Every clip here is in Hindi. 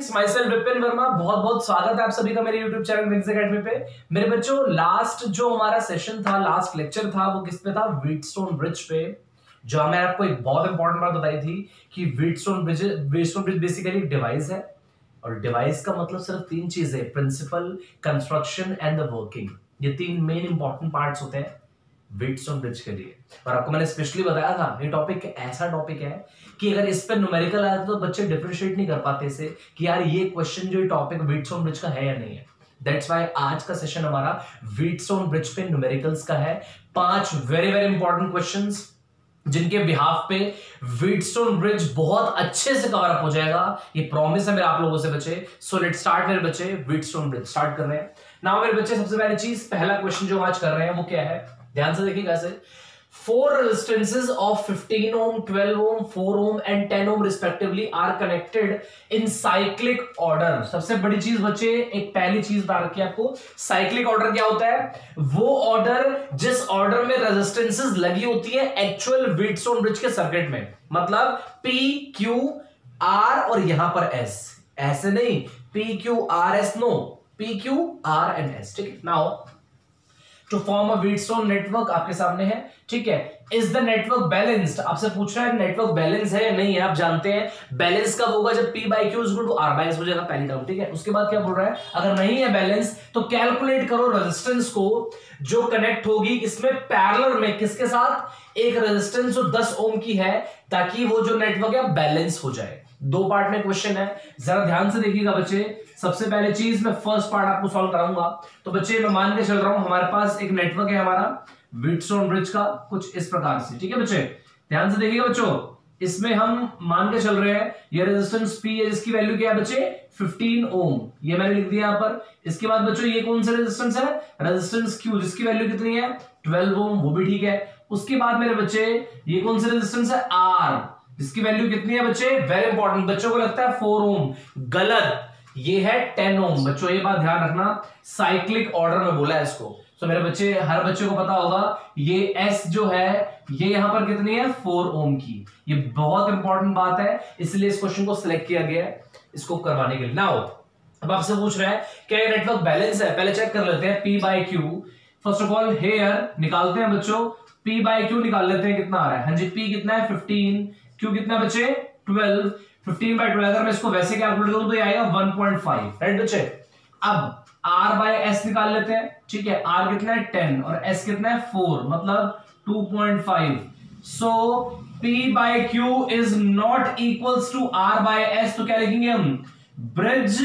माई सेल्फ विपिन वर्मा, बहुत बहुत स्वागत है आप सभी का मेरे YouTube चैनल विंग्स एकेडमी पे। मेरे बच्चों, लास्ट जो हमारा सेशन था, लास्ट लेक्चर था, वो किस पे था? व्हीटस्टोन ब्रिज पे। जो मैंने आपको एक बहुत इंपॉर्टेंट बात बताई थी कि व्हीटस्टोन ब्रिज बेसिकली एक डिवाइस है, और डिवाइस का मतलब सिर्फ तीन चीजें: principle, construction and the working. ये तीन मेन इंपॉर्टेंट पार्ट्स होते हैं व्हीटस्टोन ब्रिज के लिए। और आपको मैंने स्पेशली बताया था ये टॉपिक ऐसा टॉपिक है कि अगर इस पे न्यूमेरिकल आया तो बच्चे डिफरेंशिएट नहीं कर पाते इसे कि यार ये क्वेश्चन जो टॉपिक व्हीटस्टोन ब्रिज का है या नहीं है। दैट्स व्हाई आज का सेशन हमारा व्हीटस्टोन ब्रिज पे न्यूमेरिकल्स का है। 5 वेरी वेरी इंपॉर्टेंट क्वेश्चंस जिनके बिहाफ पे व्हीटस्टोन ब्रिज बहुत अच्छे से कवर अप हो जाएगा, ये प्रॉमिस है मेरे आप लोगों से बच्चे। सो लेट्स स्टार्ट मेरे बच्चे, व्हीटस्टोन ब्रिज स्टार्ट कर रहे हैं नाउ मेरे बच्चे। सबसे पहली चीज, पहला क्वेश्चन जो आज कर रहे हैं वो क्या है, ध्यान से देखिएगा। ऐसे 4 resistances of 15 ohm, 12 ohm, 4 ohm and 10 ohm respectively are connected in cyclic order। सबसे बड़ी चीज बच्चे, एक पहली चीज बता रखी है आपको, साइक्लिक ऑर्डर क्या होता है? वो ऑर्डर जिस ऑर्डर में रेजिस्टेंसेस लगी होती है एक्चुअल व्हीटस्टोन ब्रिज के सर्किट में। मतलब P, Q, R और यहां पर S, ऐसे नहीं P, Q, R, S, no, P, Q, R and S। ठीक है, now to form a Wheatstone network आपके सामने है। ठीक है, इज द नेटवर्क बैलेंस्ड? आपसे पूछ रहा है नेटवर्क बैलेंस है या नहीं है। आप जानते हैं बैलेंस कब होगा? जब P by Q equal to R by S हो जाएगा, पहली टर्म। ठीक है, उसके बाद क्या बोल रहा है? अगर नहीं है बैलेंस तो कैलकुलेट करो रेजिस्टेंस को जो कनेक्ट होगी इसमें पैरेलल में, किसके साथ? एक रेजिस्टेंस जो 10 ओम की है, ताकि वो जो नेटवर्क है बैलेंस हो जाए। 2 पार्ट में क्वेश्चन है, जरा ध्यान से देखिएगा बच्चे। सबसे पहले चीज, मैं फर्स्ट पार्ट आपको सॉल्व कराऊंगा। तो बच्चे मैं मान के चल रहा हूं हमारे पास एक नेटवर्क है हमारा व्हीटस्टोन ब्रिज का, कुछ इस प्रकार से। ठीक है बच्चे, ध्यान से देखिएगा बच्चों। इसमें हम मान के चल रहे हैं ये रेजिस्टेंस P है, जिसकी वैल्यू क्या है बच्चे? 15 ओम। ये मैंने लिख दिया यहां पर। इसके बाद बच्चों ये कौन सा रेजिस्टेंस है? रेजिस्टेंस Q, जिसकी वैल्यू कितनी है? 12 ओम, वो भी ठीक है। उसके बाद मेरे बच्चे ये कौन सा रेजिस्टेंस है? R, जिसकी वैल्यू कितनी है बच्चे? वेरी इंपॉर्टेंट, बच्चों को लगता है 4 ओम, गलत, ये है 10 ओम। बच्चों ये बात ध्यान रखना, साइक्लिक ऑर्डर में बोला है इसको। तो मेरे बच्चे, हर बच्चे को पता होगा ये S जो है ये यहां पर कितनी है? 4 ओम की। ये बहुत इंपॉर्टेंट बात है, इसलिए इस क्वेश्चन को सिलेक्ट किया गया है इसको करवाने के लिए। नाउ अब आपसे पूछ रहा है क्या ये नेटवर्क बैलेंस है? पहले चेक कर लेते हैं P by Q। First of all here निकालते हैं बच्चों, P by Q निकाल लेते हैं, कितना आ रहा है? हाँ जी, P कितना है? 15, Q कितना है बच्चे? 12। 15 by 12 अगर मैं इसको वैसे कैलकुलेट करूं तो ये आएगा 1.5, राइट बच्चे। अब R by S निकाल लेते हैं। ठीक है, R कितना है? 10 और S कितना है? 4, मतलब 2.5। So P by Q is not equals to R by S। तो क्या लिखेंगे हम? Bridge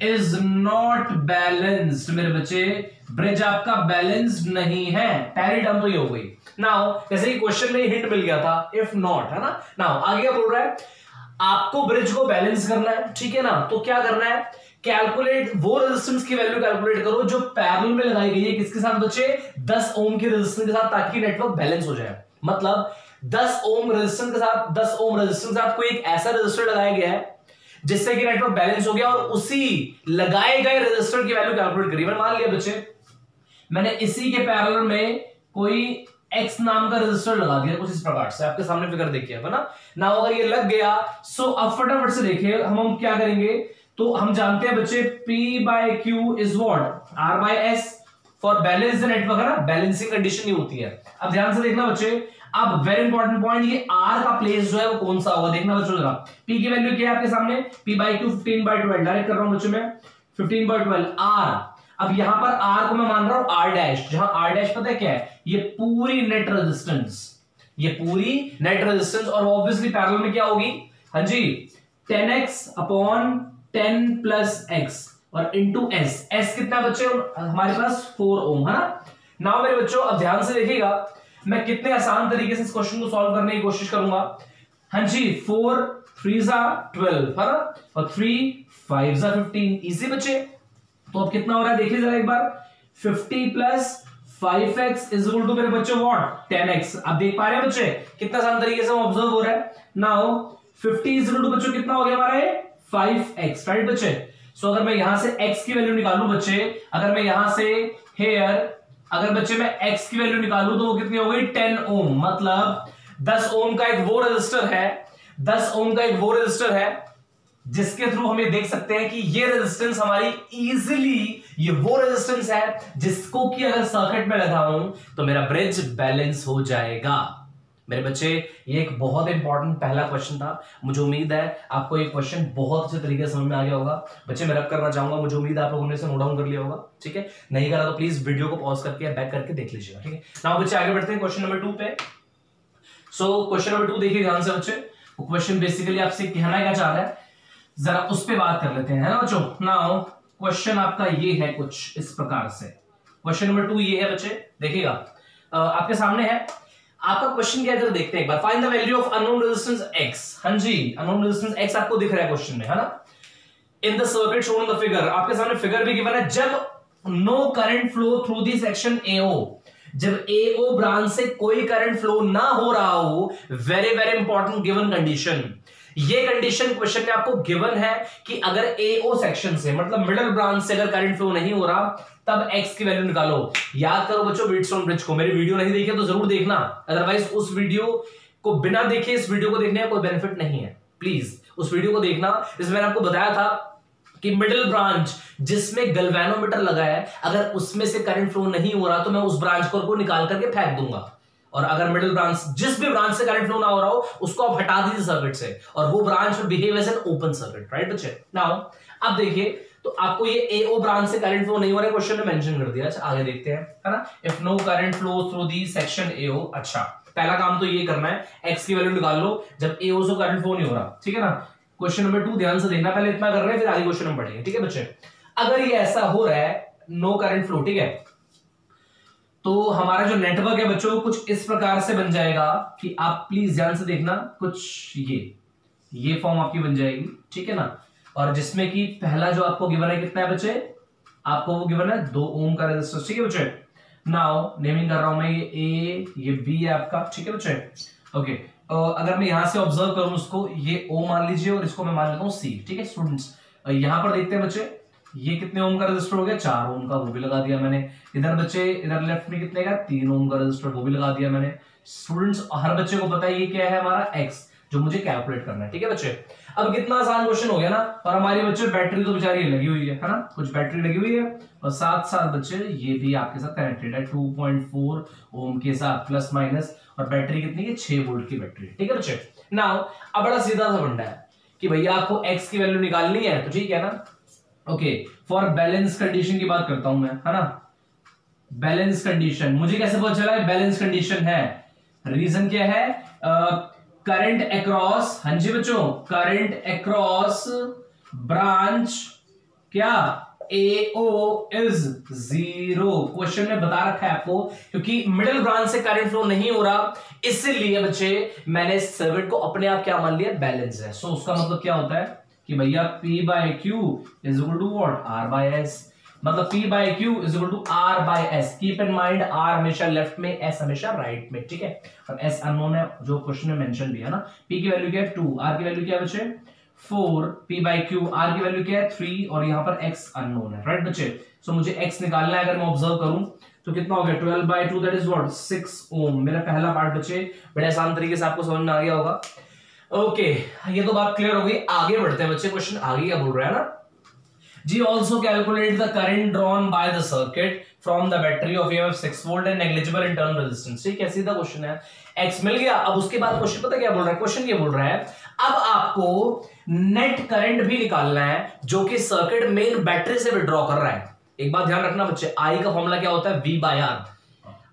is not balanced. मेरे बच्चे, ब्रिज आपका बैलेंस्ड नहीं है। पहली टर्म तो ये हो गई। नाउ जैसे कि क्वेश्चन में हिंट मिल गया था, इफ नॉट, है ना। नाउ आगे क्या बोल रहा है? आपको ब्रिज को बैलेंस करना है, ठीक है ना। तो क्या करना है? कैलकुलेट वो रेजिस्टेंस की वैल्यू कैलकुलेट करो जो पैरेलल में लगाई गई है, किसके साथ बच्चे? 10 ओम की रेजिस्टेंस के साथ, ताकि नेटवर्क बैलेंस हो जाए। मतलब 10 ओम रेजिस्टेंस के साथ, 10 ओम रेजिस्टेंस के साथ कोई एक ऐसा रेजिस्टर लगाया गया है जिससे कि नेटवर्क बैलेंस हो गया, और उसी लगाए गए रेजिस्टर की वैल्यू कैलकुलेट करी। मान लिया बच्चे मैंने इसी के पैरेलल में कोई X नाम का रेजिस्टर लगा दिया, कुछ इस प्रकार से। आपके सामने फिगर देखिए, है ना। ना अगर ये लग गया, सो अब फटाफट से देखिए हम क्या करेंगे। तो हम जानते हैं बच्चे P by Q is what? R by S for balance the network, है ना। बैलेंसिंग कंडीशन ही होती है। अब ध्यान से देखना बच्चे, अब वेरी इंपॉर्टेंट पॉइंट, ये R का प्लेस जो है वो कौन सा होगा? देखना बच्चों जरा। P की वैल्यू क्या है आपके सामने? P by Q 15 by 12, direct कर रहा हूं बच्चों में, 15 by 12 R। अब यहां पर R को मैं मान रहा हूं R डैश, जहां R डैश पता है क्या है? ये पूरी नेट रेजिस्टेंस, ये पूरी नेट रेजिस्टेंस, और ऑब्वियसली पैरेलल में क्या होगी? हाँ जी, 10x अपॉन 10 प्लस x और इंटू S। S कितना बच्चे? हमारे पास 4 ओम, है ना। नाउ मेरे बच्चों अब ध्यान से देखिएगा, मैं कितने आसान तरीके से इस क्वेश्चन को सॉल्व करने की कोशिश करूंगा। हाँ जी, 4 3 12, है ना, और 3 5 15, इजी बच्चे। तो अब कितना हो रहा है देखिए जरा एक बार, 50 plus 5x is equal to मेरे बच्चों व्हाट? 10x। अब देख पा रहे हैं बच्चे कितना आसान तरीके से ऑब्जर्व हो रहा है। नाउ 50 इज इक्वल टू बच्चों कितना हो गया हमारा? 5x, राइट बच्चे। सो अगर मैं यहां से x की वैल्यू निकालूं बच्चे, अगर मैं यहां से हेयर, अगर बच्चे मैं x की वैल्यू निकालूं तो वो कितनी हो गई? 10 ओम। मतलब 10 ओम का एक वो रेजिस्टर है, 10 ओम का एक वो रेजिस्टर है जिसके थ्रू हम ये देख सकते हैं कि ये रेजिस्टेंस हमारी इजीली, ये वो रेजिस्टेंस है जिसको कि अगर सर्किट में लगाऊं तो मेरा ब्रिज बैलेंस हो जाएगा। मेरे बच्चे, ये एक बहुत इंपॉर्टेंट पहला क्वेश्चन था। मुझे उम्मीद है आपको ये क्वेश्चन बहुत अच्छे तरीके से समझ में आ गया होगा। बच्चे मैं रब करना चाहूंगा, मुझे उम्मीद है आप लोगों ने इसे नोट डाउन कर लिया होगा। ठीक है, नहीं करा तो प्लीज वीडियो को पॉज करके या बैक करके देख लीजिएगा। ठीक है, नाउ बच्चे आगे बढ़ते हैं क्वेश्चन नंबर 2 पे। सो क्वेश्चन नंबर 2 देखिए ध्यान से बच्चे। वो क्वेश्चन बेसिकली आपसे कहना क्या चाह रहा है, जरा उस पे बात कर लेते हैं, है ना बच्चों। नाउ क्वेश्चन आपका ये है कुछ इस प्रकार से। क्वेश्चन नंबर 2 ये है बच्चे, देखिएगा आपके सामने है। आपका क्वेश्चन क्या है जरा देखते हैं एक बार। Find the value of unknown resistance x। हां जी, अननोन रेजिस्टेंस x आपको दिख रहा है क्वेश्चन में, है ना। In the circuit shown in the figure, आपके सामने फिगर भी गिवन है। जब no current flow through the section AO, जब AO ब्रांच से कोई करंट फ्लो ना हो रहा हो, very very important given condition. ये कंडीशन क्वेश्चन में आपको गिवन है कि अगर AO सेक्शन से, मतलब मिडिल ब्रांच से अगर करंट फ्लो नहीं हो रहा, तब x की वैल्यू निकालो। याद करो बच्चों व्हीटस्टोन ब्रिज को। मेरी वीडियो नहीं देखी तो जरूर देखना, अदरवाइज उस वीडियो को बिना देखे इस वीडियो को देखने का कोई बेनिफिट नहीं है। प्लीज उस वीडियो को देखना। इसमें मैंने आपको बताया था कि मिडिल ब्रांच जिसमें गैल्वेनोमीटर लगा है, अगर उसमें से करंट फ्लो नहीं हो रहा तो मैं उस ब्रांच को निकाल करके फेंक दूंगा। और अगर मिडिल ब्रांच, जिस भी ब्रांच से करंट फ्लो ना हो रहा हो, उसको आप हटा दीजिए सर्किट से, और वो branch will behave as an open circuit, right बच्चे। नाउ अब देखिए, तो आपको ये AO ब्रांच से करंट फ्लो नहीं हो रहा है, क्वेश्चन में मेंशन कर दिया। अच्छा आगे देखते हैं, है ना। If no current flow through the section AO। अच्छा, पहला काम तो ये करना है, x की वैल्यू निकाल लो जब AO से करंट फ्लो नहीं हो रहा। ठीक है ना। क्वेश्चन नंबर 2 ध्यान से देखना, पहले इतना कर रहे हैं फिर आगे क्वेश्चन में बढ़ेंगे। ठीक है बच्चे, अगर ये ऐसा हो रहा है नो करंट फ्लो, ठीक है, तो हमारा जो नेटवर्क है बच्चों कुछ इस प्रकार से बन जाएगा कि आप प्लीज ध्यान से देखना, कुछ ये फॉर्म आपकी बन जाएगी। ठीक है ना। और जिसमें कि पहला जो आपको गिवन है कितना है बच्चे, आपको वो गिवन है 2 ओम का रेजिस्टेंस। ठीक है बच्चे। नाउ नेमिंग कर रहा हूं मैं, ये A ये B है आपका। ठीक है बच्चे। ओके, अगर मैं यहां से ऑब्जर्व करूं उसको, ये O मान लीजिए और इसको मैं मान लेता हूं C। ठीक है स्टूडेंट्स, यहां पर देखते हैं बच्चे, ये कितने ओम का रजिस्टर हो गया, 4 ओम का, वो भी लगा दिया मैंने। इधर बच्चे, इधर लेफ्ट में कितने का, 3 ओम का रजिस्टर, वो भी लगा दिया मैंने। स्टूडेंट्स हर बच्चे को पता है ये क्या है हमारा x, जो मुझे कैलकुलेट करना है। ठीक है बच्चे, अब कितना आसान क्वेश्चन हो गया ना। और हमारी बच्चे बैटरी तो बेचारी लगी हुई है ना, कुछ बैटरी लगी हुई है, और साथ साथ बच्चे ये भी आपके साथ कनेक्टेड है 2.4 ओम के साथ प्लस माइनस, और बैटरी कितनी है, 6 वोल्ट की बैटरी। ठीक है बच्चे। नाउ अब बड़ा सीधा सा फंडा है कि भैया आपको x की वैल्यू निकालनी है, तो ठीक है ना। ओके, फॉर बैलेंस कंडीशन की बात करता हूं मैं, है ना। बैलेंस कंडीशन मुझे कैसे पता चला है बैलेंस कंडीशन है, रीजन क्या है, करंट अक्रॉस, हाँ जी बच्चों, करंट अक्रॉस ब्रांच क्या, AO इज 0। क्वेश्चन में बता रखा है आपको, क्योंकि मिडिल ब्रांच से करंट फ्लो नहीं हो रहा, इसलिए बच्चे मैंने सर्किट को अपने आप क्या मान लिया, बैलेंस है। सो उसका मतलब क्या होता है कि भैया P/Q इज इक्वल टू व्हाट, R/S। मतलब P/Q इज इक्वल टू R/S। Keep in mind R हमेशा लेफ्ट में, S हमेशा राइट में। ठीक है, और S अननोन है जो क्वेश्चन में मेंशन भी है ना। P की वैल्यू क्या है 2, R की वैल्यू क्या है बच्चे 4, P/Q, R की वैल्यू क्या है 3, और यहां पर X अननोन है, राइट बच्चे। सो मुझे X निकालना है, अगर मैं ऑब्जर्व करूं तो कितना हो गया, 12/2 दैट इज व्हाट 6 ओम। मेरा पहला पार्ट बच्चे बड़े आसान तरीके से आपको समझ में आ गया होगा। ओके, ये तो बात क्लियर हो गई। आगे बढ़ते हैं बच्चे, क्वेश्चन आगे क्या बोल रहा है ना जी। Also calculate the current drawn by the circuit from the battery of EMF 6 volt and negligible internal resistance. ठीक है, सीधा क्वेश्चन है, x मिल गया। अब उसके बाद क्वेश्चन पता क्या बोल रहा है, क्वेश्चन ये बोल रहा है अब आपको नेट करंट भी निकालना है जो कि सर्किट मेन बैटरी से विड्रॉ कर रहा है। एक बात ध्यान रखना बच्चे, I का फॉर्मूला क्या होता है, V/R।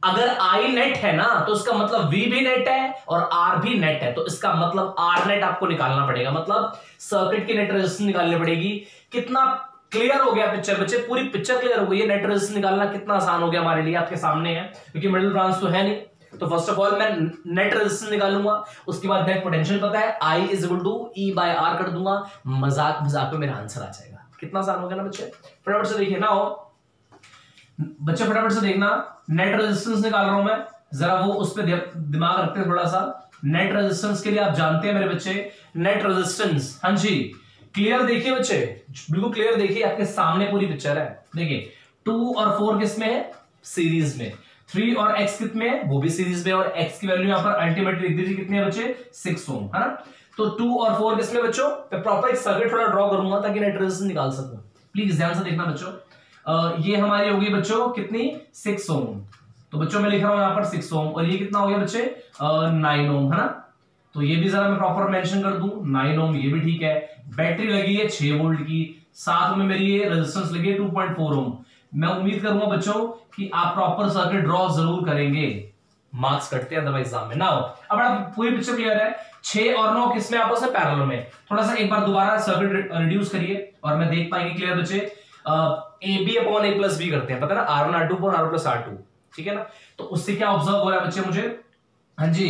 अगर I नेट है ना तो इसका मतलब V भी नेट है और R भी नेट है, तो इसका मतलब R नेट आपको निकालना पड़ेगा, मतलब सर्किट की नेट रेजिस्टेंस निकालनी पड़ेगी। कितना क्लियर हो गया पिक्चर बच्चे, पूरी पिक्चर क्लियर हो गई है। नेट रेजिस्टेंस निकालना कितना आसान हो गया हमारे लिए, आपके सामने है, क्योंकि मिडिल ब्रांच तो है नहीं। तो फर्स्ट ऑफ ऑल मैं नेट रेजिस्टेंस निकालूंगा, उसके बाद नेट पोटेंशियल पता है I is equal to E/R कर दूंगा, मजाक मजाक में मेरा आंसर आ जाएगा। कितना आसान हो गया ना बच्चे, फटाफट से देखिए ना हो बच्चे, फटाफट से देखना। नेट रेजिस्टेंस निकाल रहा हूं मैं, जरा वो उस पर दिमाग रखते हैं थोड़ा सा। नेट रेजिस्टेंस के लिए आप जानते हैं मेरे बच्चे, नेट रेजिस्टेंस, हाँ जी क्लियर देखिए बच्चे, बिल्कुल क्लियर देखिए, आपके सामने पूरी पिक्चर है। देखिए 2 और 4 किस में है, सीरीज में। 3 और x कितने में है, वो भी सीरीज में, और x की वैल्यू यहां पर अल्टीमेटली लिख दीजिए कितनी है बच्चे 6 ओम, है ना। तो 2 और 4 किसमें बच्चों? मैं प्रॉपर एक सर्किट थोड़ा ड्रॉ करूंगा ताकि नेट रेजिस्टेंस निकाल सकूं। प्लीज ध्यान से देखना बच्चों। ये हमारी होगी बच्चों कितनी? 6 ओम। तो बच्चों मैं लिख रहा हूं यहां पर 6 ओम, और ये कितना हो गया बच्चे? 9 ओम, है ना? तो ये भी जरा मैं प्रॉपर मेंशन कर दूं, 9 ओम, ये भी ठीक है। बैटरी लगी है 6 वोल्ट की, साथ में मेरी ये रेजिस्टेंस लगी है 2.4 ओम। मैं उम्मीद करूंगा बच्चों कि आप प्रॉपर सर्किट ड्रॉ जरूर करेंगे, मार्क्स कटते हैं अदरवाइज एग्जाम में ना हो। अब आप पूरी पिक्चर क्लियर है? 6 और 9 किसमें? आपस में पैरेलल में। थोड़ा सा एक बार दोबारा सर्किट रिड्यूस करिए और मैं देख पाएंगे क्लियर बच्चे। A B upon A plus B करते हैं, पता है ना, R1 R2 upon R1 plus R2, ठीक है ना? तो उससे क्या ऑब्जर्व हो रहा है बच्चे मुझे? हाँ जी,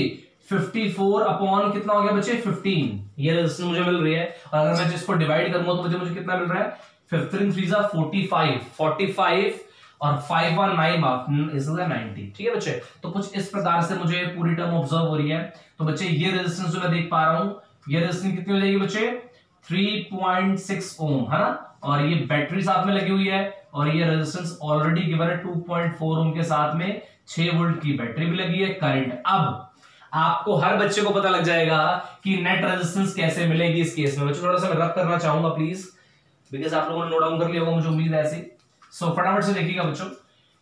54 अपॉन कितना हो गया बच्चे? 15, ये रेजिस्टेंस मुझे मिल रही है। और अगर मैं इसको डिवाइड करूंगा तो मुझे कितना मिल रहा है? 15 3 45 और 5 और 9 इज 90, ठीक है बच्चे? तो कुछ इस प्रकार से मुझे पूरी टर्म ऑब्जर्व हो रही है। तो बच्चे ये रेजिस्टेंस जो मैं देख पा रहा हूं, ये रेजिस्टेंस कितनी हो जाएगी बच्चे? 3.6 ओम, है ना? और ये बैटरी साथ में लगी हुई है, और ये रेजिस्टेंस ऑलरेडी गिवन है 2.4 ओम के साथ में 6 वोल्ट की बैटरी भी लगी है, करंट। अब आपको हर बच्चे को पता लग जाएगा कि नेट रेजिस्टेंस कैसे मिलेगी इस केस में। बच्चों थोड़ा सा मैं रब करना चाहूंगा प्लीज, बिकॉज आप लोगों ने नोट डाउन कर लिया होगा, मुझे उम्मीद है ऐसी। सो फटाफट से देखिएगा बच्चों,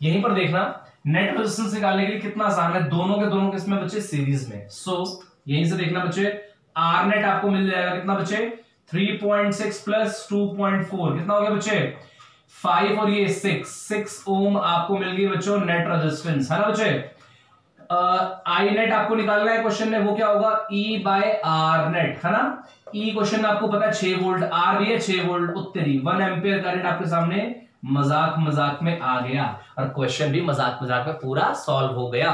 यहीं पर देखना नेट रेजिस्टेंस निकालने के लिए कितना आसान है। दोनों के दोनों किसमें बच्चे? सीरीज में। सो यहीं से देखना बच्चे, आर नेट आपको मिल जाएगा कितना बच्चे? 3.6 प्लस 2.4 कितना हो गया बच्चे? 5 और ये 6 ओम आपको मिल गई बच्चों नेट रेजिस्टेंस, है ना बच्चे? आई नेट आपको निकालना है क्वेश्चन में, वो क्या होगा? ई बाय आर नेट, है ना? ई क्वेश्चन में आपको पता है 6 वोल्ट, आर भी है 6 वोल्ट, उत्तरी 1 एम्पियर करंट आपके सामने मजाक में आ गया, और क्वेश्चन भी मजाक में पूरा सॉल्व हो गया।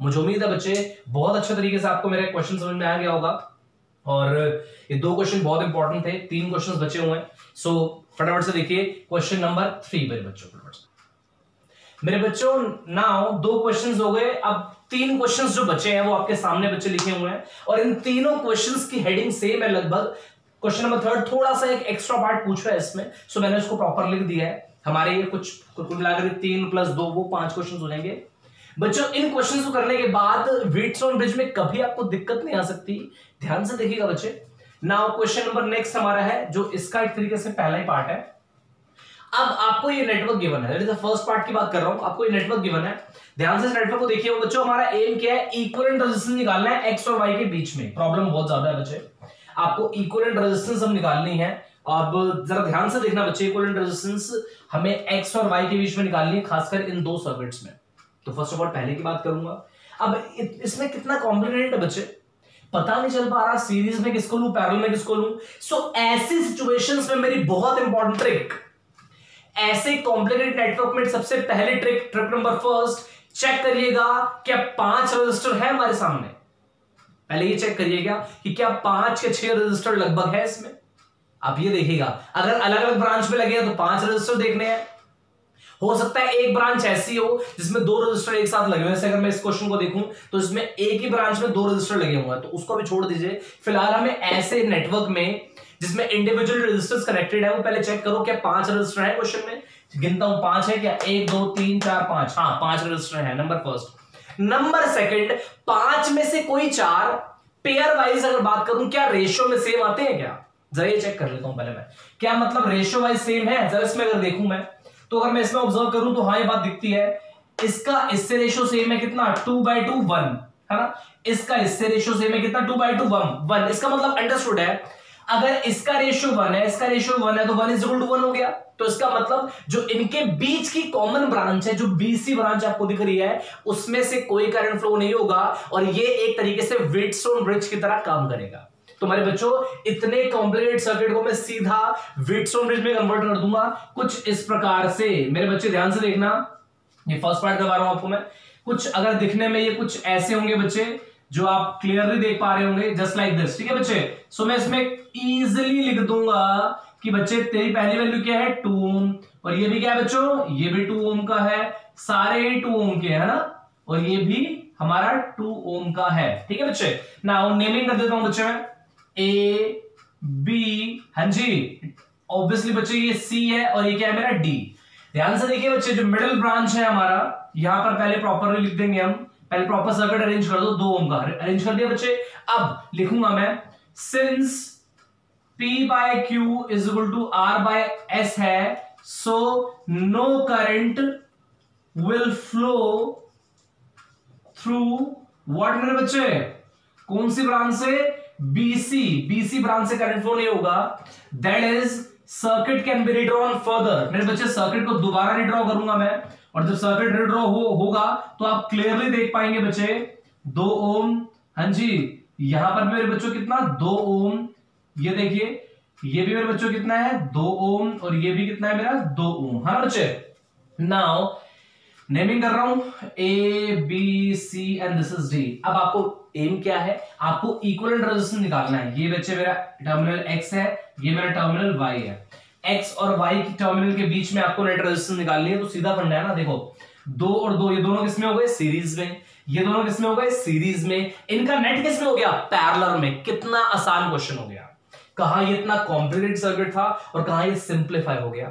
मुझे उम्मीद है बच्चे बहुत अच्छे तरीके से आपको मेरा क्वेश्चन समझ में आ गया होगा। और ये 2 क्वेश्चन बहुत इंपॉर्टेंट थे, 3 क्वेश्चन बचे हुए हैं। सो फटाफट से देखिए क्वेश्चन नंबर 3 मेरे बच्चों। मेरे बच्चों नाउ 2 क्वेश्चंस हो गए, अब 3 क्वेश्चंस जो बचे हैं वो आपके सामने बच्चे लिखे हुए हैं, और इन तीनों क्वेश्चंस की हेडिंग सेम है लगभग। क्वेश्चन नंबर 3 थोड़ा सा एक एक्स्ट्रा पार्ट पूछ रहा है इसमें, सो मैंने उसको प्रॉपर लिख दिया है। हमारे ये कुछ कुल मिलाकर 3 + 2 वो 5 क्वेश्चन हो जाएंगे बच्चों। इन क्वेश्चंस को करने के बाद व्हीटस्टोन ब्रिज में कभी आपको दिक्कत नहीं आ सकती, ध्यान से देखिएगा बच्चे। नाउ क्वेश्चन नंबर नेक्स्ट हमारा है, जो इसका एक तरीके से पहला ही पार्ट है। अब आपको ये नेटवर्क गिवन है, फर्स्ट पार्ट की बात कर रहा हूं, आपको ये नेटवर्क गिवन है, ध्यान से इस नेटवर्क को देखिए बच्चों। हमारा एम क्या है? इक्विवेलेंट रेजिस्टेंस निकालना है एक्स और वाई के बीच में। प्रॉब्लम बहुत ज्यादा है बच्चे, आपको इक्विवेलेंट रेजिस्टेंस हम निकालनी है। अब जरा ध्यान से देखना बच्चे, इक्विवेलेंट रेजिस्टेंस हमें एक्स और वाई के बीच में निकालनी है, खासकर इन 2 सर्किट्स में। तो फर्स्ट ऑफ ऑल पहले की बात करूंगा। अब इसमें कितना कॉम्प्लिकेटेड है बच्चे, पता नहीं चल पा रहा सीरीज में किसको लूं, पैरेलल में किसको लूं। सो ऐसी सिचुएशंस में मेरी बहुत इंपॉर्टेंट ट्रिक, ऐसे कॉम्प्लिकेटेड नेटवर्क में सबसे पहले ट्रिक नंबर फर्स्ट, चेक करिएगा क्या 5 रजिस्टर है हमारे सामने। पहले ये चेक करिएगा कि क्या 5 के 6 रजिस्टर लगभग है इसमें। आप ये देखिएगा, अगर अलग अलग ब्रांच में लगे तो 5 रजिस्टर देखने हैं। हो सकता है एक ब्रांच ऐसी हो जिसमें 2 रजिस्टर एक साथ लगे हुए हैं। जैसे अगर मैं इस क्वेश्चन को देखूं तो इसमें एक ही ब्रांच में 2 रजिस्टर लगे हुए हैं, तो उसको भी छोड़ दीजिए। फिलहाल हमें ऐसे नेटवर्क में जिसमें इंडिविजुअल रजिस्टर्स कनेक्टेड है वो पहले चेक करो क्या 5 रजिस्टर है क्वेश्चन में। गिनता हूं 5 है क्या? 1 2 3 4 5, हाँ 5 रजिस्टर है, नंबर फर्स्ट। नंबर सेकंड, 5 में से कोई 4 पेयर वाइज अगर बात करूं क्या रेशियो में सेम आते हैं क्या? जरा ये चेक कर लेता हूं पहले मैं, क्या मतलब रेशियो वाइज सेम है। जरा इसमें अगर देखूं मैं, तो अगर मैं इसमें ऑब्जर्व करूं तो हाँ ये बात दिखती है, इसका इससे रेशियो सेम है कितना? 2/2 1, है ना? इसका इससे रेशियो सेम है कितना? 2/2 1। इसका मतलब अंडरस्टूड है, अगर इसका रेशियो 1 है, इसका रेशियो 1 है, तो 1 = 1 हो गया। तो इसका मतलब जो इनके बीच की कॉमन ब्रांच है, जो बीसी ब्रांच आपको दिख रही है, उसमें से कोई करंट फ्लो नहीं होगा, और ये एक तरीके से व्हीटस्टोन ब्रिज की तरह काम करेगा। तो हमारे बच्चों इतने कॉम्प्लिकेटेड सर्किट को मैं सीधा व्हीटस्टोन ब्रिज में कन्वर्ट कर दूंगा कुछ इस प्रकार से। मेरे बच्चे ध्यान से देखना, ये फर्स्ट पार्ट करवा रहा हूं आपको मैं। कुछ अगर दिखने में ये कुछ ऐसे होंगे बच्चे जो आप क्लियरली देख पा रहे होंगे, जस्ट लाइक दिस, ठीक है बच्चे। सो मैं इसमें इजीली लिख दूंगा कि बच्चे तेरी पहली वैल्यू क्या है? 2 ओम, और ये भी क्या है बच्चों? ये भी 2 ओम का है, सारे 2 ओम के, है ना? और ये भी हमारा 2 ओम का है, ठीक है बच्चे। नाउ नेमिंग कर देता हूं बच्चे मैं, ए बी, हाँ जी ऑब्वियसली बच्चे ये सी है, और ये क्या है मेरा डी। ध्यान से देखिए बच्चे, जो मिडिल ब्रांच है हमारा, यहां पर पहले प्रॉपरली लिख देंगे हम, पहले प्रॉपर सर्किट अरेंज कर दो, 2 ओम का अरेंज कर दिया बच्चे। अब लिखूंगा मैं since P by Q is equal to R by S है, so no current will flow through what मेरे बच्चे, कौन सी ब्रांच से, BC ब्रांच से करंट फ्लो नहीं होगा। That is circuit can be redrawn further. मेरे बच्चे सर्किट को दोबारा रिड्रॉ करूंगा मैं, और जब सर्किट रिड्रॉ होगा तो आप क्लियरली देख पाएंगे बच्चे 2 ओम, हाँ जी यहां पर भी मेरे बच्चों कितना 2 ओम, ये देखिए ये भी मेरे बच्चों कितना है 2 ओम, और ये भी कितना है मेरा 2 ओम, हाँ बच्चे। नाउ नेमिंग कर रहा हूं A B C and this is D। अब आपको एम क्या है, आपको इक्विवेलेंट रेजिस्टेंस निकालना है। ये बच्चे मेरा टर्मिनल X है, ये मेरा टर्मिनल Y है। X और Y की टर्मिनल के बीच में आपको नेट रेजिस्टेंस निकालनी है, तो सीधा फंडा है ना, देखो 2 और 2 ये दोनों किसमें हो गए, सीरीज में, ये दोनों किसमें हो गए, सीरीज में, इनका नेट किसमें हो गया, पैरेलल में। कितना आसान क्वेश्चन हो गया, कहां ये इतना कॉम्प्लिकेटेड सर्किट था और कहां ये सिंप्लीफाई हो गया।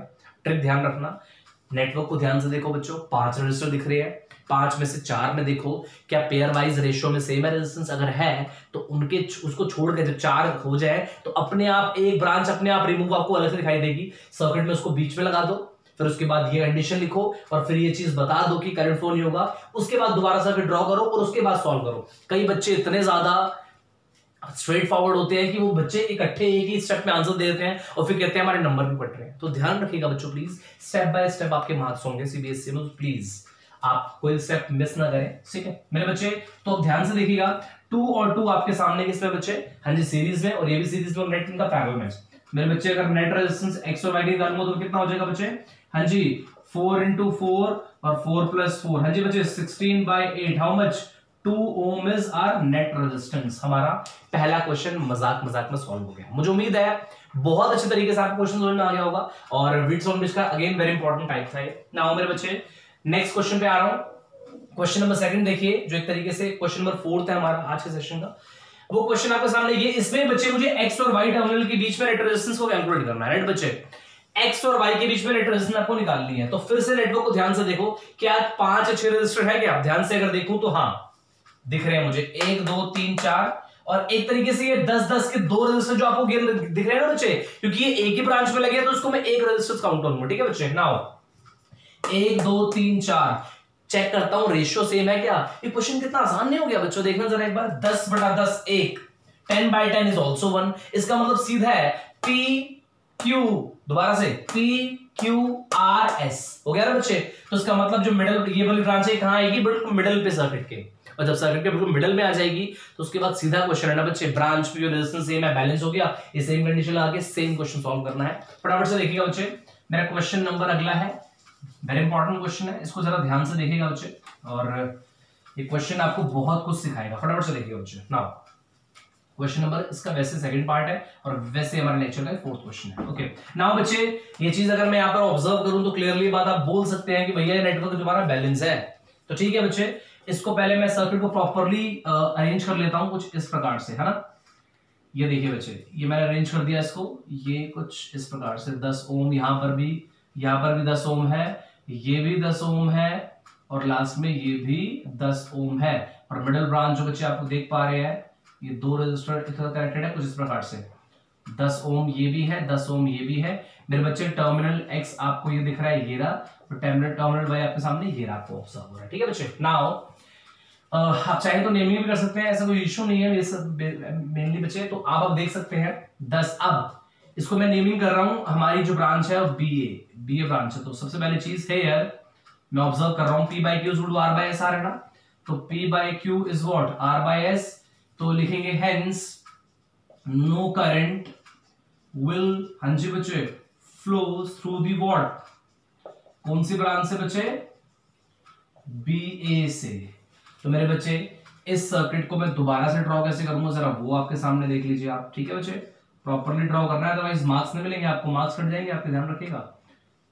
ट्रिक ध्यान रखना, नेटवर्क को ध्यान से देखो बच्चों, 5 रजिस्टर दिख रहे हैं, 5 में से 4 में देखो क्या पेयर वाइज रेशियो में सेम है रेजिस्टेंस, अगर है तो उनके उसको छोड़ के जब 4 हो जाए तो अपने आप एक ब्रांच अपने आप रिमूव आपको अलग से दिखाई देगी सर्किट में, उसको बीच में लगा दो, फिर उसके बाद ये कंडीशन लिखो और फिर ये चीज बता दो कि करंट फ्लो नहीं होगा, उसके बाद दोबारा सर्किट ड्रॉ करो और उसके बाद सॉल्व करो। कई बच्चे इतने ज्यादा स्ट्रेट फॉरवर्ड होते हैं कि वो बच्चे इकट्ठे एक ही स्टेप में आंसर दे देते हैं और फिर कहते हैं हमारे नंबर भी कट रहे हैं। तो ध्यान रखिएगा बच्चों, प्लीज स्टेप बाय स्टेप आपके मार्क्स होंगे सीबीएसई में, प्लीज आप कोई स्टेप मिस ना करें, ठीक है मेरे बच्चे। तो अब ध्यान से देखिएगा 2 और 2 आपके सामने किसमें बच्चे, हाँ जी सीरीज में, और ये भी सीरीज में, नेट इनका पैरेलल में। मेरे बच्चे अगर नेट रेजिस्टेंस X और Y निकालूंगा तो कितना हो जाएगा बच्चे, हाँ जी 4 into 4 और 4 plus 4, हाँ जी बच्चे 16/8, how much 2 ohm is our net resistance. हमारा पहला क्वेश्चन मजाक में सॉल्व हो गया। मुझे उम्मीद है बहुत अच्छे तरीके से आपको क्वेश्चन समझ में आ गया होगा, और व्हीटस्टोन ब्रिज का अगेन वेरी इंपॉर्टेंट टाइप था ये। नाउ मेरे बच्चे नेक्स्ट क्वेश्चन पे आ रहा हूं। क्वेश्चन नंबर 2 देखिए, जो एक तरीके से क्वेश्चन नंबर 4 है हमारा आज के सेशन का। वो क्वेश्चन आपके सामने ये, इसमें बच्चे मुझे X और Y टर्मिनल के बीच में नेट रेजिस्टेंस को कैलकुलेट करना है, राइट बच्चे। X और Y के बीच में नेट रेजिस्टेंस आपको निकालनी है। तो फिर से नेटवर्क को ध्यान से देखो, क्या 5 या 6 रेजिस्टर है क्या, ध्यान से अगर देखूं तो हाँ दिख रहे हैं मुझे 1 2 3 4, और एक तरीके से ये 10-10 के 2 रेजिस्टर जो आपको दिख रहे हैं ना बच्चे, क्योंकि ये एक ही ब्रांच में लगे हैं तो उसको मैं एक रेजिस्टर काउंट करूंगा, ठीक है बच्चे। नाउ 1 2 3 4 चेक करता हूं रेशियो सेम है क्या। ये क्वेश्चन कितना आसान नहीं हो गया बच्चों, देखना जरा एक बार, 10/10 1, 10/10 इज ऑल्सो 1। इसका मतलब सीधा है P Q, दोबारा से P Q R S हो गया ना बच्चे। तो इसका मतलब जो मिडल ये वाली ब्रांच है कहां आएगी, बिल्कुल मिडल पे सर्किट के, और जब सर्किट के बिल्कुल मिडल में आ जाएगी तो उसके बाद सीधा क्वेश्चन है ना बच्चे, ब्रांच पे जो रेजिस्टेंस सेम है बैलेंस हो गया, ये सेम कंडीशन लगा के सेम क्वेश्चन सॉल्व करना है। फटाफट से देखिएगा बच्चे, मेरा क्वेश्चन नंबर अगला है, वेरी इंपॉर्टेंट क्वेश्चन है, इसको जरा ध्यान से देखिएगा बच्चे, और ये क्वेश्चन आपको बहुत कुछ सिखाएगा। फटाफट से देखिएगा बच्चे। नाउ क्वेश्चन नंबर इसका वैसे सेकंड पार्ट है और वैसे हमारे लेक्चर का 4th क्वेश्चन है। ओके नाउ बच्चे, ये चीज अगर मैं यहाँ पर ऑब्जर्व करूं तो क्लियरली बात आप बोल सकते हैं कि भैया ये नेटवर्क तुम्हारा बैलेंस है। तो ठीक है बच्चे, इसको पहले मैं सर्किट को प्रॉपर्ली अरेंज कर लेता हूं कुछ इस प्रकार से, है ना। ये देखिए बच्चे, ये मैंने अरेंज कर दिया इसको, ये कुछ इस प्रकार से 10 ओम, यहाँ पर भी 10 ओम है, ये भी 10 ओम है, और लास्ट में ये भी 10 ओम है, और मिडिल ब्रांच जो बच्चे आपको देख पा रहे हैं ये 2 रेजिस्टर कनेक्टेड है कुछ इस प्रकार से, 10 ओम ये भी है, 10 ओम ये भी है। मेरे बच्चे टर्मिनल X आपको ये दिख रहा है, ये रहा, और टर्मिनल Y आपके सामने ये रहा, आपको ऑब्जर्व हो रहा है, ठीक है बच्चे। नाउ आप चाहे तो नेमिंग भी कर सकते हैं, ऐसा कोई इश्यू नहीं है, ये सब मेनली बच्चे। तो आप अब देख सकते हैं 10, अब इसको मैं नेमिंग कर रहा हूं, हमारी जो ब्रांच है BA ब्रांच है। तो सबसे पहले चीज है यार, मैं ऑब्जर्व कर रहा हूं P by Q is R by S आ रहा है ना, तो P by Q is what R by S, तो लिखेंगे हेंस नो करंट विल, हाँ जी बच्चे, फ्लो थ्रू दी व्हाट, कौन सी ब्रांच से बच्चे, BA से। तो मेरे बच्चे इस सर्किट को मैं दोबारा से ड्रॉ कैसे करूंगा, जरा वो आपके सामने देख लीजिए आप, ठीक है बच्चे। प्रॉपर्ली ड्रॉ करना है, अदरवाइज मार्क्स नहीं मिलेंगे आपको, मार्क्स कट जाएंगे आपके, ध्यान रखिएगा।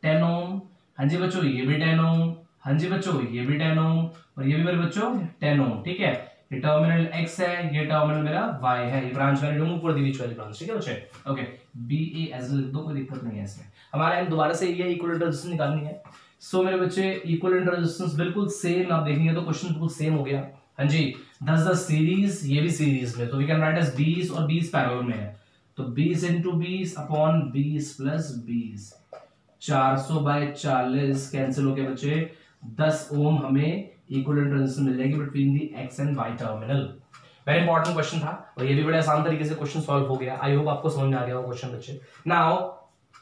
10 ओम, हाँ जी बच्चों ये भी 10 ओम, हाँ जी बच्चों ये भी 10 ओम, और ये भी मेरे बच्चों 10 ओम, ठीक है। ये टर्मिनल X है, ये टर्मिनल मेरा Y है, ये ब्रांच मैंने रिमूव कर दी बीच वाली ब्रांच, ठीक है बच्चे। ओके BA एज लिख दो, कोई दिक्कत नहीं है इसमें। हमारा दोबारा से ये इक्विवेलेंट रेजिस्टेंस निकालनी है। सो मेरे बच्चे इक्विवेलेंट रेजिस्टेंस बिल्कुल सेम आप देखेंगे तो क्वेश्चन बिल्कुल सेम हो गया। हाँ जी, 10 सीरीज, ये भी सीरीज में, तो वी कैन राइट एज 20 और 20 पैरेलल में है, तो 20 इंटू 20 अपॉन 20 प्लस 20, 400/40 कैंसिल हो गए बच्चे, 10 ओम हमें इक्विवेलेंट रेजिस्टेंस मिल जाएगी between the X and Y terminal. Very important question था और ये भी बड़े आसान तरीके से क्वेश्चन सॉल्व हो गया। आई होप आपको समझ में आ गया होगा क्वेश्चन बच्चे। नाउ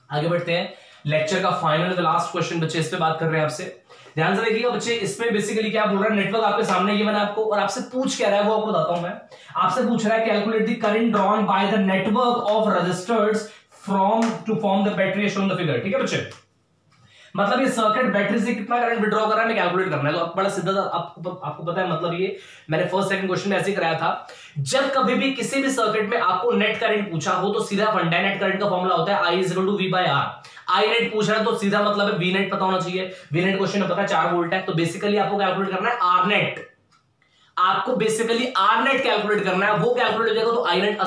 आगे बढ़ते हैं, लेक्चर का फाइनल द लास्ट क्वेश्चन बच्चे, इस पे बात कर रहे हैं आपसे। ध्यान से देखिएगा बच्चे, इसमें बेसिकली क्या बोल रहा है, नेटवर्क आपके सामने गिवन है आपको, और आपसे पूछ क्या रहा है वो आपको बताता हूं मैं। आपसे पूछ रहा है calculate the current drawn by the network of resistors from to form the battery shown the figure. ठीक है बच्चे, मतलब ये सर्किट बैटरी से कितना करंट विड्रॉ कर रहा है कैलकुलेट करना है। तो बड़ा सीधा आपको पता है, मतलब ये मैंने फर्स्ट सेकंड क्वेश्चन में ऐसे ही कराया था। जब कभी भी किसी भी सर्किट में आपको नेट करंट पूछा हो तो सीधा फंडा नेट करंट का फॉर्मूला होता है I = V/R। आई नेट पूछ रहा है तो सीधा मतलब है वी नेट पता होना चाहिए। वी नेट क्वेश्चन में पता है 4 वोल्ट है, तो बेसिकली आपको कैलकुलेट करना है आर नेट। आपको बेसिकली आर नेट कैलकुलेट करना है, वो कैलकुलेट हो जाएगा तो आई नेट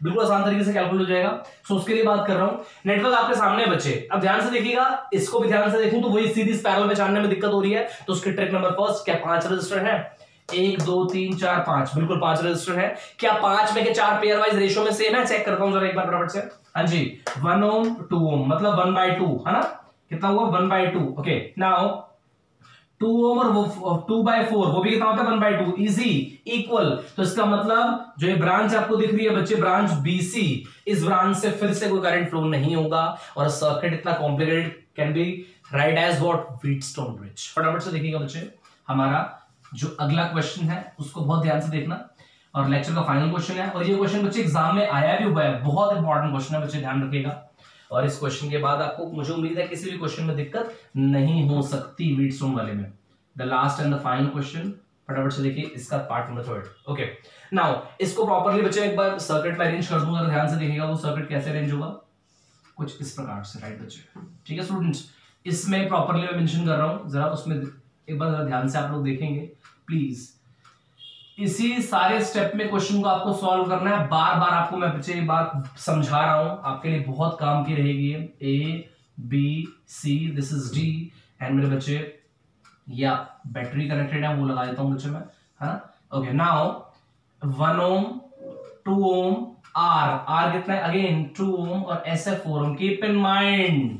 बिल्कुल आसान तरीके से कैलकुलेट हो जाएगा। सो उसके लिए बात कर रहा हूं। नेटवर्क आपके सामने बच्चे, अब ध्यान से देखिएगा, इसको भी ध्यान से देखूं तो वही सीरीज पैरेलल में जानने में दिक्कत हो रही है। तो उसके ट्रिक नंबर फर्स्ट, क्या 5 रजिस्टर है, 1 2 3 4 5, बिल्कुल 5 रजिस्टर है। क्या 5 में के 4 पेयर वाइज रेशियो में सेम है? चेक करता हूं जरा एक बार फटाफट से। हाँ जी, 1 ओम 2 ओम, मतलब 1/2 है ना, कितना हुआ 1/2। ओके, नाउ 2 ओम और वो 2/4, वो भी कितना होता है 1/2, इजी इक्वल। तो इसका मतलब जो ये ब्रांच आपको दिख रही है बच्चे, ब्रांच BC, इस ब्रांच से फिर से कोई करंट फ्लो नहीं होगा और सर्किट इतना complicated can be write as what, Wheatstone bridge. फटाफट से देखिएगा बच्चे, हमारा जो अगला क्वेश्चन है उसको बहुत ध्यान से देखना, और लेक्चर का फाइनल क्वेश्चन है, और ये क्वेश्चन बच्चे एग्जाम में आया भी हुआ है, बहुत इंपॉर्टेंट क्वेश्चन है बच्चे, ध्यान रखिएगा। और इस क्वेश्चन के बाद आपको, मुझे उम्मीद है किसी भी क्वेश्चन में दिक्कत नहीं हो सकती व्हीटस्टोन वाले में। The last and the final question, फटाफट से देखिए, इसका पार्ट नंबर 3। ओके, नाउ इसको प्रॉपर्ली बच्चे एक बार सर्किट में अरेंज कर दूंगा, ध्यान से देखिएगा वो सर्किट कैसे अरेंज होगा, कुछ इस प्रकार से, राइट बच्चे। ठीक है स्टूडेंट्स, इसमें प्रॉपर्ली मैं मेंशन कर रहा हूं, जरा उसमें एक बार जरा ध्यान से आप लोग देखेंगे प्लीज। इसी सारे स्टेप में क्वेश्चन को आपको सॉल्व करना है। बार बार आपको मैं बच्चे ये बात समझा रहा हूं, आपके लिए बहुत काम की रहेगी। A B C, this is D, and मेरे बच्चे या बैटरी कनेक्टेड है वो लगा देता हूं बच्चे मैं, है ना। Okay, now 1 ohm 2 ohm R कितना है, अगेन 2 ओम, और SF 4 ohm. Keep in mind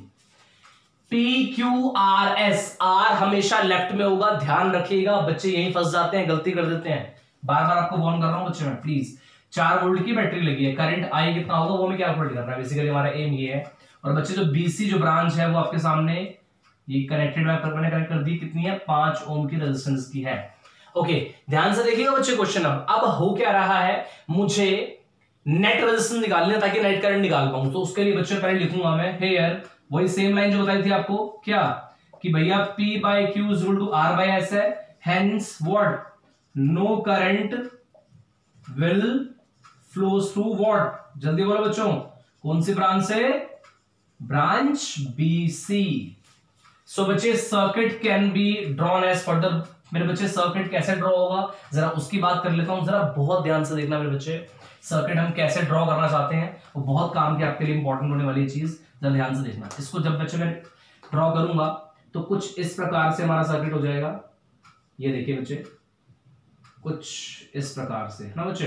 PQRS, R हमेशा लेफ्ट में होगा, ध्यान रखिएगा बच्चे, यही फंस जाते हैं, गलती कर देते हैं। बार बार आपको वार्न कर रहा हूं बच्चे मैं, प्लीज। 4 वोल्ट की बैटरी लगी है, करंट I कितना होगा वो मैं कैलकुलेट करना है, बेसिकली हमारा एम ये है। और बच्चे जो BC जो ब्रांच है वो आपके सामने ये कनेक्टेड, मैंने कनेक्ट कर दी, कितनी है 5 ओम की रेजिस्टेंस की है। ओके, ध्यान से देखिएगा बच्चे क्वेश्चन। अब हो क्या रहा है, मुझे नेट रेजिस्टेंस निकालना है ताकि नेट करंट निकाल पाऊं। तो उसके लिए बच्चे पहले लिखूंगा मैं हियर वही सेम लाइन जो बताई थी आपको, क्या कि भैया P/Q = R/S है, hence what, no current will flows through what, जल्दी बोलो बच्चों, कौन सी ब्रांच से, ब्रांच BC। सो बच्चे circuit can be drawn as further. मेरे बच्चे सर्किट कैसे ड्रॉ होगा जरा उसकी बात कर लेता हूं, जरा बहुत ध्यान से देखना मेरे बच्चे। सर्किट हम कैसे ड्रॉ करना चाहते हैं वो बहुत काम की आपके लिए इंपॉर्टेंट होने वाली चीज, जरा ध्यान से देखना। इसको जब बच्चे मैं ड्रॉ करूंगा तो कुछ इस प्रकार से हमारा सर्किट हो जाएगा। ये देखिए बच्चे, कुछ इस प्रकार से, है ना बच्चे,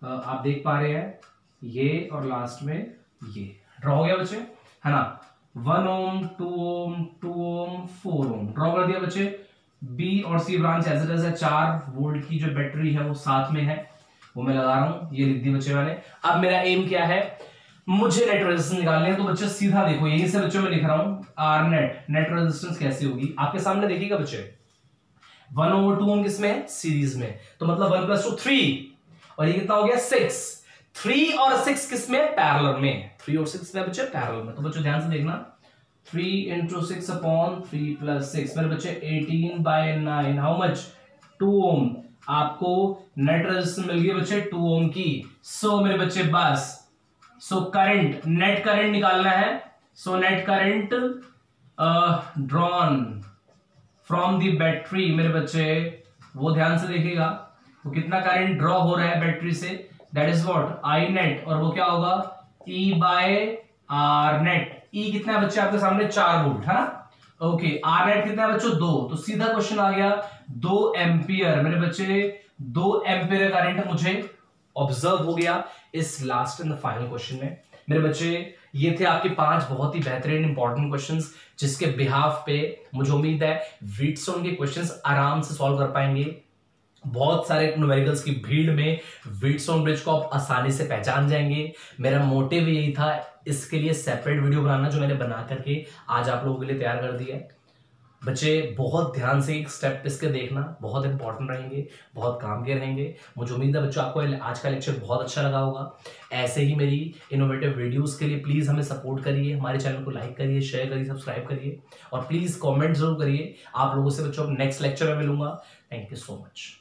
आप देख पा रहे हैं ये, और लास्ट में ये ड्रॉ हो गया बच्चे, है ना। 1 ओम 2 ओम 2 ओम 4 ओम ड्रॉ कर दिया बच्चे। B और C branch as it is है, 4 वोल्ट की जो बैटरी है वो साथ में है, वो मैं लगा रहा हूं, ये लिख दी बच्चे मैंने। अब मेरा एम क्या है, मुझे नेट रेजिस्टेंस निकालनी है। तो बच्चे सीधा देखो, यहीं से बच्चों में लिख रहा हूं आर नेट रेजिस्टेंस कैसे होगी आपके सामने देखिएगा बच्चे। 1/2 ओम किसमें है, सीरीज में, तो मतलब 1 + 2 3, और ये कितना हो गया 6। 3 और 6 किसमें, पैरेलल में, 3 और 6 में बच्चे पैरेलल में। तो बच्चों ध्यान से देखना, 3 × 6 / 3 + 6, मेरे बच्चे 18/9, हाउ मच, 2 ओम। आपको नेट रेजिस्टेंस मिल गई बच्चे 2 ओम की। सो मेरे बच्चे बस, सो करंट, नेट करंट निकालना है। So net current drawn from the battery, मेरे बच्चे वो ध्यान से देखिएगा, वो कितना करंट ड्रॉ हो रहा है बैटरी से, that is what I net, और वो क्या होगा E/R नेट। E कितना है बच्चे आपके सामने 4 वोल्ट, है ना। ओके, आर नेट कितना है बच्चों? 2। तो सीधा क्वेश्चन आ गया, 2 एम्पियर मेरे बच्चे, 2 एम्पियर करंट मुझे ऑब्जर्व हो गया इस लास्ट एंड फाइनल क्वेश्चन में। मेरे बच्चे ये थे आपके 5 बहुत ही बेहतरीन इंपॉर्टेंट क्वेश्चंस, जिसके बिहाफ पे मुझे उम्मीद है व्हीटस्टोन के क्वेश्चंस आराम से सॉल्व कर पाएंगे। बहुत सारे न्यूमेरिकल्स की भीड़ में व्हीटस्टोन ब्रिज को आप आसानी से पहचान जाएंगे। मेरा मोटिव यही था, इसके लिए सेपरेट वीडियो बनाना, जो मैंने बना करके आज आप लोगों के लिए तैयार कर दिया है। बच्चे बहुत ध्यान से एक स्टेप इसके देखना, बहुत इंपॉर्टेंट रहेंगे, बहुत काम के रहेंगे। मुझे उम्मीद है बच्चों आपको आज का लेक्चर बहुत अच्छा लगा होगा। ऐसे ही मेरी इनोवेटिव वीडियोस के लिए प्लीज़ हमें सपोर्ट करिए, हमारे चैनल को लाइक करिए, शेयर करिए, सब्सक्राइब करिए और प्लीज़ कमेंट जरूर करिए। आप लोगों से बच्चों नेक्स्ट लेक्चर में मिलूंगा। Thank you so much.